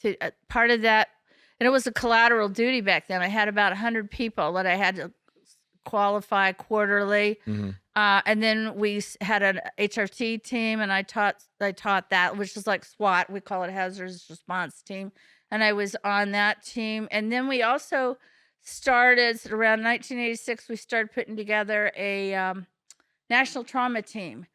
to part of that, and it was a collateral duty back then. I had about 100 people that I had to qualify quarterly. Mm-hmm. And then we had an HRT team, and I taught that, which is like SWAT. We call it hazardous response team. And I was on that team. And then we also started around 1986. We started putting together a national trauma team,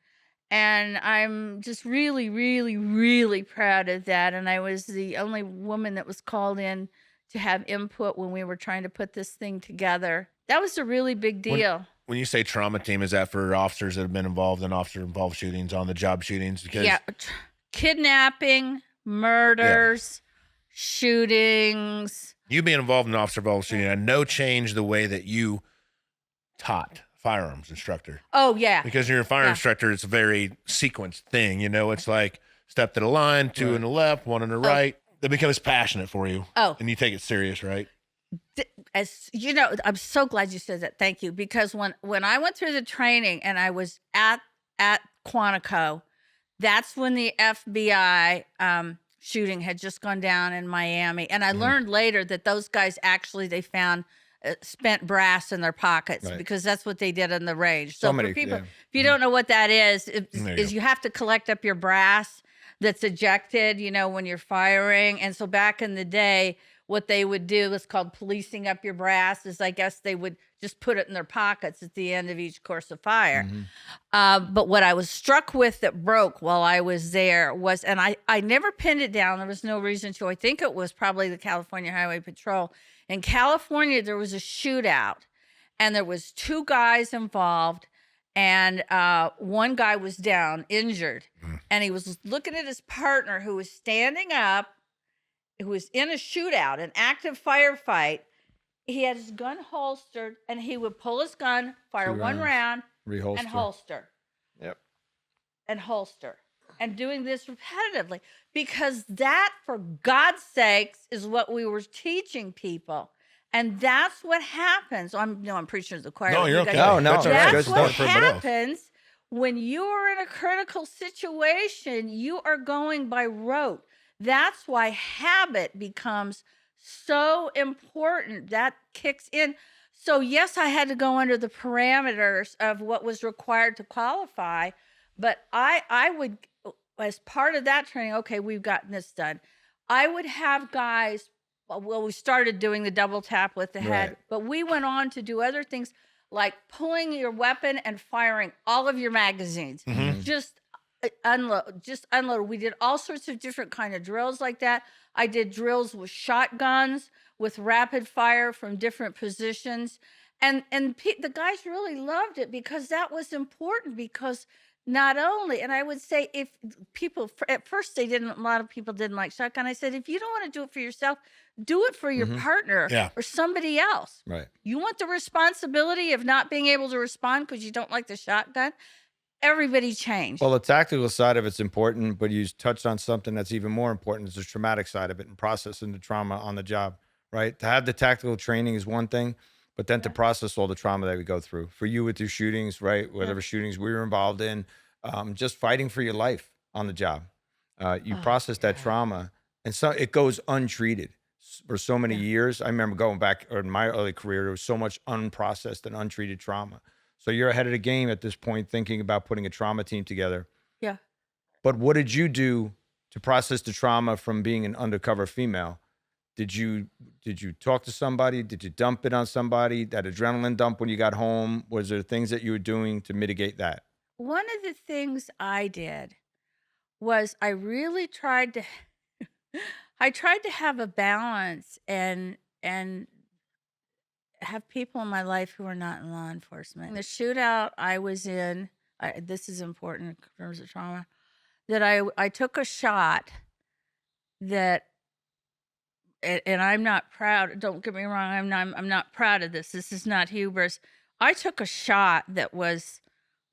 and I'm just really, really, really proud of that. And I was the only woman that was called in to have input when we were trying to put this thing together. That was a really big deal. When you say trauma team, is that for officers that have been involved in officer-involved shootings, on the job shootings? Because kidnapping, murders, shootings. You being involved in officer-involved shooting, I know changed the way that you taught firearms instructor. Oh, yeah. Because you're a fire instructor, it's a very sequenced thing. It's like step to the line, two on the left, one on the right. That becomes passionate for you. Oh. And you take it serious, right? As you know, I'm so glad you said that. Thank you. Because when I went through the training and I was at Quantico, that's when the FBI shooting had just gone down in Miami. And I learned later that those guys they found spent brass in their pockets because that's what they did on the range. So for people, if you don't know what that is you have to collect up your brass that's ejected, when you're firing. And so back in the day, what they would do is called policing up your brass, is I guess they would just put it in their pockets at the end of each course of fire. But what I was struck with that broke while I was there was, and I never pinned it down, there was no reason to, I think it was probably the California Highway Patrol. In California, there was a shootout, and there was 2 guys involved, and one guy was down, injured, and he was looking at his partner who was standing up, who was in a shootout, an active firefight. He had his gun holstered, and he would pull his gun, fire 1 round, reholster, and holster. Yep. And holster. And doing this repetitively. Because that, for God's sakes, is what we were teaching people. And that's what happens. I'm preaching to the choir. No, you're okay. No, that's all right. That's Good what stuff for everybody else. happens when you are in a critical situation. You are going by rote. That's why habit becomes so important. That kicks in. So yes, I had to go under the parameters of what was required to qualify, but I would, as part of that training, okay, we've gotten this done. I would have guys, we started doing the double tap with the head, but we went on to do other things like pulling your weapon and firing all of your magazines. Just unload. We did all sorts of different kind of drills like that. I did drills with shotguns, with rapid fire from different positions. And the guys really loved it because that was important, because not only, and I would say if people, at first a lot of people didn't like shotgun. I said, if you don't want to do it for yourself, do it for your partner Yeah. or somebody else. Right. You want the responsibility of not being able to respond because you don't like the shotgun? Everybody changed. Well, the tactical side of it's important, but you touched on something that's even more important is the traumatic side of it and processing the trauma on the job, right? To have the tactical training is one thing, but then to process all the trauma that we go through. For you with your shootings, right? Whatever shootings we were involved in, just fighting for your life on the job. You process that trauma, and so it goes untreated for so many years. I remember going back in my early career, there was so much unprocessed and untreated trauma. So you're ahead of the game at this point, thinking about putting a trauma team together. Yeah. But what did you do to process the trauma from being an undercover female? Did you talk to somebody? Did you dump it on somebody? That adrenaline dump when you got home? Was there things that you were doing to mitigate that? One of the things I did was I really tried to I tried to have a balance and have people in my life who are not in law enforcement. The shootout I was in, this is important in terms of trauma, that I took a shot that, and I'm not proud. Don't get me wrong. I'm not proud of this. This is not hubris. I took a shot that was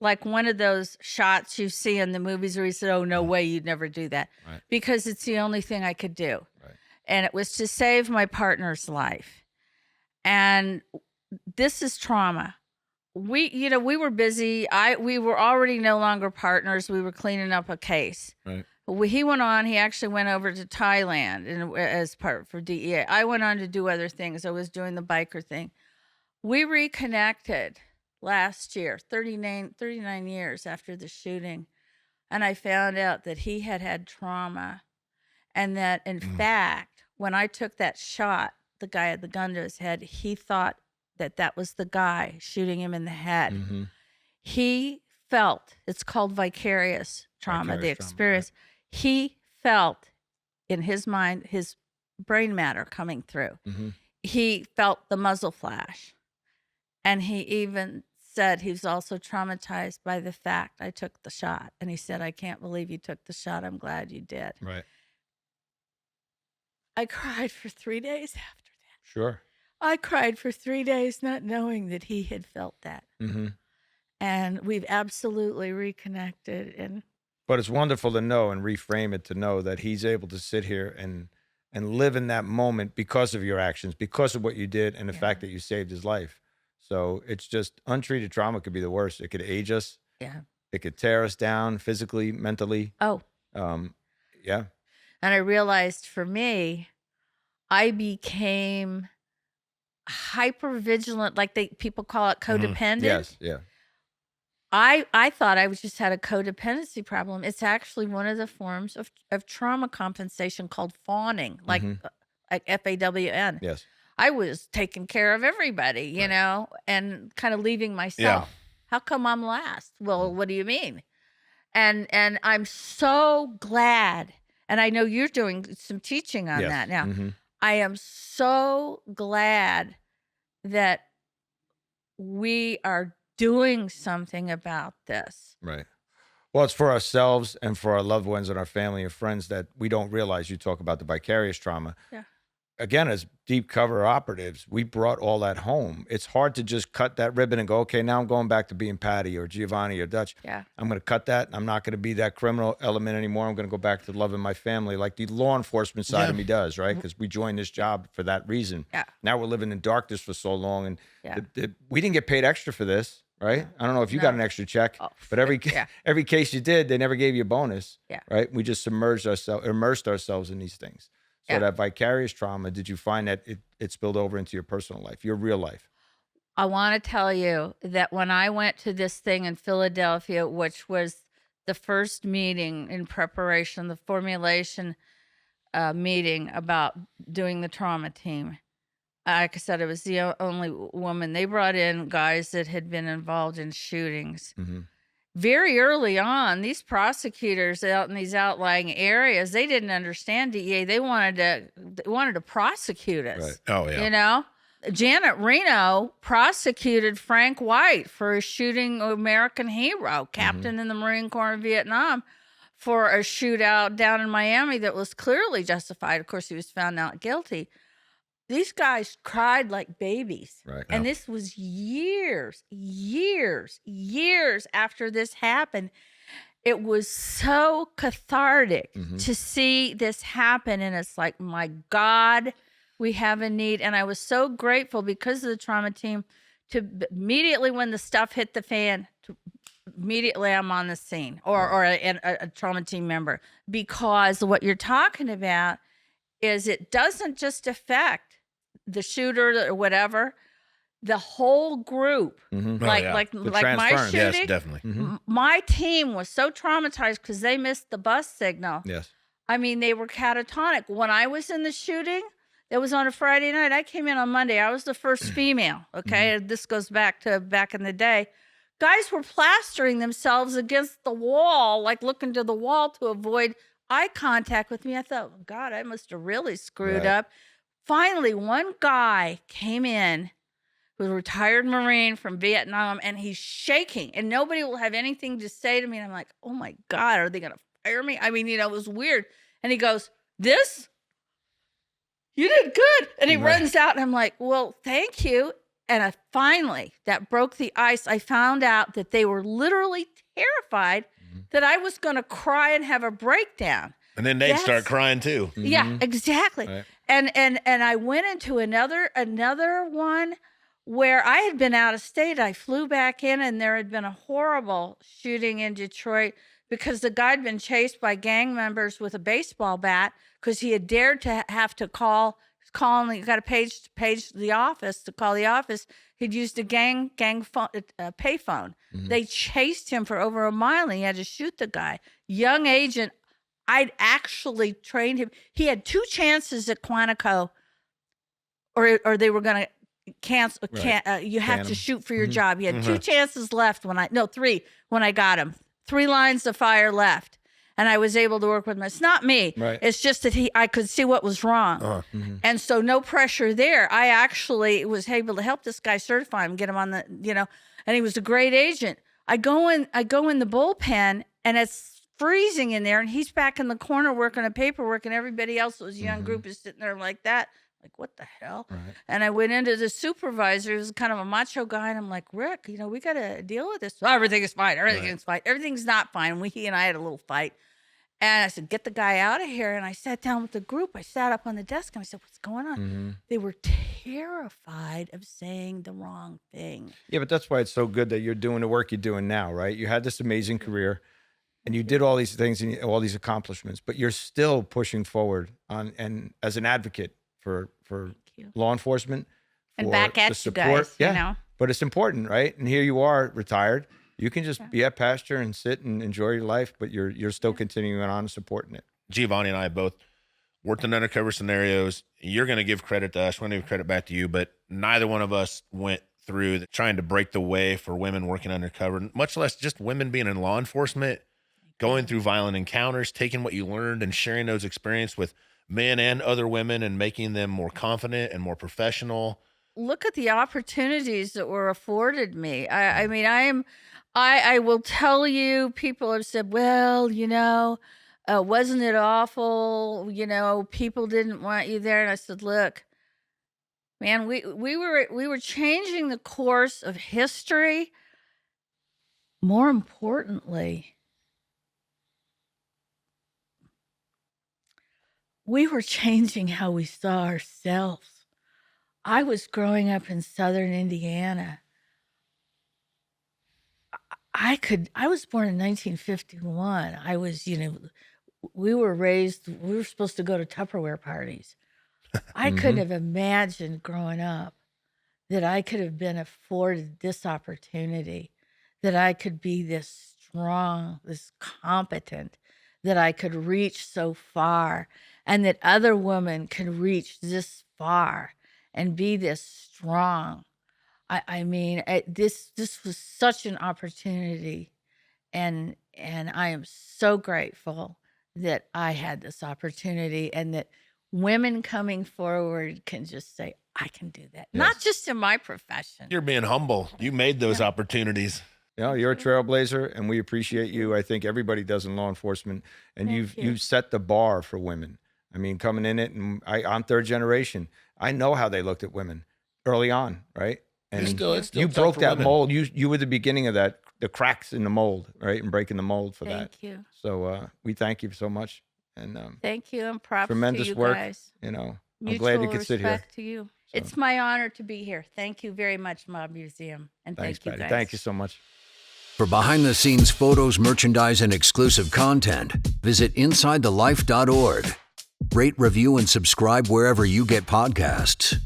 like one of those shots you see in the movies where you said, "Oh, no way, you'd never do that," because it's the only thing I could do, and it was to save my partner's life. And this is trauma. We were busy. We were already no longer partners. We were cleaning up a case. Right. He went on. He actually went over to Thailand as part for DEA. I went on to do other things. I was doing the biker thing. We reconnected last year, 39 years after the shooting, and I found out that he had trauma, and that in fact, when I took that shot, the guy had the gun to his head. He thought that was the guy shooting him in the head. Mm-hmm. He felt, it's called vicarious trauma, the experience. Right. He felt in his mind, his brain matter coming through. Mm-hmm. He felt the muzzle flash. And he even said he was also traumatized by the fact I took the shot. And he said, "I can't believe you took the shot. I'm glad you did." Right. I cried for 3 days after that. Sure. I cried for 3 days not knowing that he had felt that. Mm-hmm. And we've absolutely reconnected. But it's wonderful to know and reframe it to know that he's able to sit here and live in that moment because of your actions, because of what you did, and the fact that you saved his life. So it's just untreated trauma could be the worst. It could age us. Yeah. It could tear us down physically, mentally. Oh. Yeah. And I realized for me, I became hyper vigilant, like people call it codependent. Mm-hmm. Yes, yeah. I thought I just had a codependency problem. It's actually one of the forms of trauma compensation called fawning, like FAWN. Yes. I was taking care of everybody, you know, and kind of leaving myself. Yeah. How come I'm last? Well, what do you mean? And I'm so glad, and I know you're doing some teaching on that now. Mm-hmm. I am so glad that we are doing something about this. Right. Well, it's for ourselves and for our loved ones and our family and friends that we don't realize. You talk about the vicarious trauma. Yeah. Again, as deep cover operatives, we brought all that home. It's hard to just cut that ribbon and go, okay, now I'm going back to being Patty or Giovanni or Dutch. Yeah. I'm going to cut that. I'm not going to be that criminal element anymore. I'm going to go back to loving my family like the law enforcement side of me does, right? Because we joined this job for that reason. Yeah. Now we're living in darkness for so long. And we didn't get paid extra for this, right? I don't know if you got an extra check, but every case you did, they never gave you a bonus, right? We just immersed ourselves in these things. So that vicarious trauma, did you find that it spilled over into your personal life, your real life? I want to tell you that when I went to this thing in Philadelphia, which was the first meeting in preparation, the formulation meeting about doing the trauma team, like I said, I was the only woman. They brought in guys that had been involved in shootings. Mm-hmm. Very early on, these prosecutors out in these outlying areas, they didn't understand DEA. They wanted to prosecute us. Right. Oh, yeah. You know? Janet Reno prosecuted Frank White for shooting American hero, captain in the Marine Corps in Vietnam, for a shootout down in Miami that was clearly justified. Of course, he was found not guilty. These guys cried like babies. Right. And this was years after this happened. It was so cathartic to see this happen. And it's like, my God, we have a need. And I was so grateful because of the trauma team to immediately when the stuff hit the fan, immediately I'm on the scene or a trauma team member, because what you're talking about is it doesn't just affect the shooter or whatever, the whole group. Like my shooting. Yes, definitely. My team was so traumatized because they missed the bus signal. Yes. I mean, they were catatonic. When I was in the shooting, that was on a Friday night. I came in on Monday. I was the first female. Okay. This goes back in the day. Guys were plastering themselves against the wall, like looking to the wall to avoid eye contact with me. I thought, God, I must have really screwed up. Finally, one guy came in, who was a retired Marine from Vietnam, and he's shaking, and nobody will have anything to say to me. And I'm like, oh my God, are they going to fire me? I mean, it was weird. And he goes, this? You did good. And he runs out, and I'm like, well, thank you. And finally, that broke the ice. I found out that they were literally terrified that I was going to cry and have a breakdown. And then they'd start crying too. Yeah, exactly. Right. And I went into another one where I had been out of state. I flew back in, and there had been a horrible shooting in Detroit because the guy had been chased by gang members with a baseball bat because he had dared to have to call. You got to page the office to call the office. He'd used a gang phone, payphone. They chased him for over a mile, and he had to shoot the guy. Young agent, I'd actually trained him. He had 2 chances at Quantico, or they were going to cancel. You have to shoot for your job. He had 2 chances left 3 when I got him. 3 lines of fire left. And I was able to work with him. It's not me. Right. It's just that I could see what was wrong. And so no pressure there. I actually was able to help this guy certify him, get him on the, and he was a great agent. I go in the bullpen, and it's freezing in there, and he's back in the corner working on paperwork, and everybody else, this young group, is sitting there like that. Like, what the hell? Right. And I went into the supervisor, who was kind of a macho guy, and I'm like, Rick, we got to deal with this. Oh, everything is fine. Everything's fine. Everything's not fine. He and I had a little fight. And I said, get the guy out of here. And I sat down with the group. I sat up on the desk, and I said, what's going on? They were terrified of saying the wrong thing. Yeah, but that's why it's so good that you're doing the work you're doing now, right? You had this amazing career, and you did all these things and all these accomplishments, but you're still pushing forward and as an advocate for law enforcement. And back at the support, you guys, yeah. But it's important, right? And here you are, retired. You can just be at pasture and sit and enjoy your life, but you're still continuing on and supporting it. Giovanni and I both worked in undercover scenarios. You're going to give credit to us. We're going to give credit back to you, but neither one of us went through trying to break the way for women working undercover, much less just women being in law enforcement, going through violent encounters, taking what you learned and sharing those experiences with men and other women and making them more confident and more professional. Look at the opportunities that were afforded me. I mean, I will tell you, people have said, well, wasn't it awful? People didn't want you there. And I said, look, man, we were changing the course of history. More importantly, we were changing how we saw ourselves. I was growing up in Southern Indiana. I was born in 1951. I was, we were supposed to go to Tupperware parties. I couldn't have imagined growing up that I could have been afforded this opportunity, that I could be this strong, this competent, that I could reach so far, and that other women could reach this far and be this strong. I mean, this was such an opportunity, and I am so grateful that I had this opportunity, and that women coming forward can just say, I can do that. Not just in my profession. You're being humble. You made those opportunities. You're a trailblazer, and we appreciate you. I think everybody does in law enforcement, and you've set the bar for women. I mean, coming in it, and I'm third generation. I know how they looked at women early on, right? And it's still you tough broke for that women. mold. You were the beginning of that, the cracks in the mold, right? And breaking the mold for that. Thank you. So we thank you so much. And Thank you, and props tremendous to you work. guys. I'm Mutual glad you could sit here. respect to you. It's my honor to be here. Thank you very much, Mob Museum. And Thanks, thank you Patty. guys. Thank you so much. For behind-the-scenes photos, merchandise, and exclusive content, visit InsideTheLife.org. Rate, review, and subscribe wherever you get podcasts.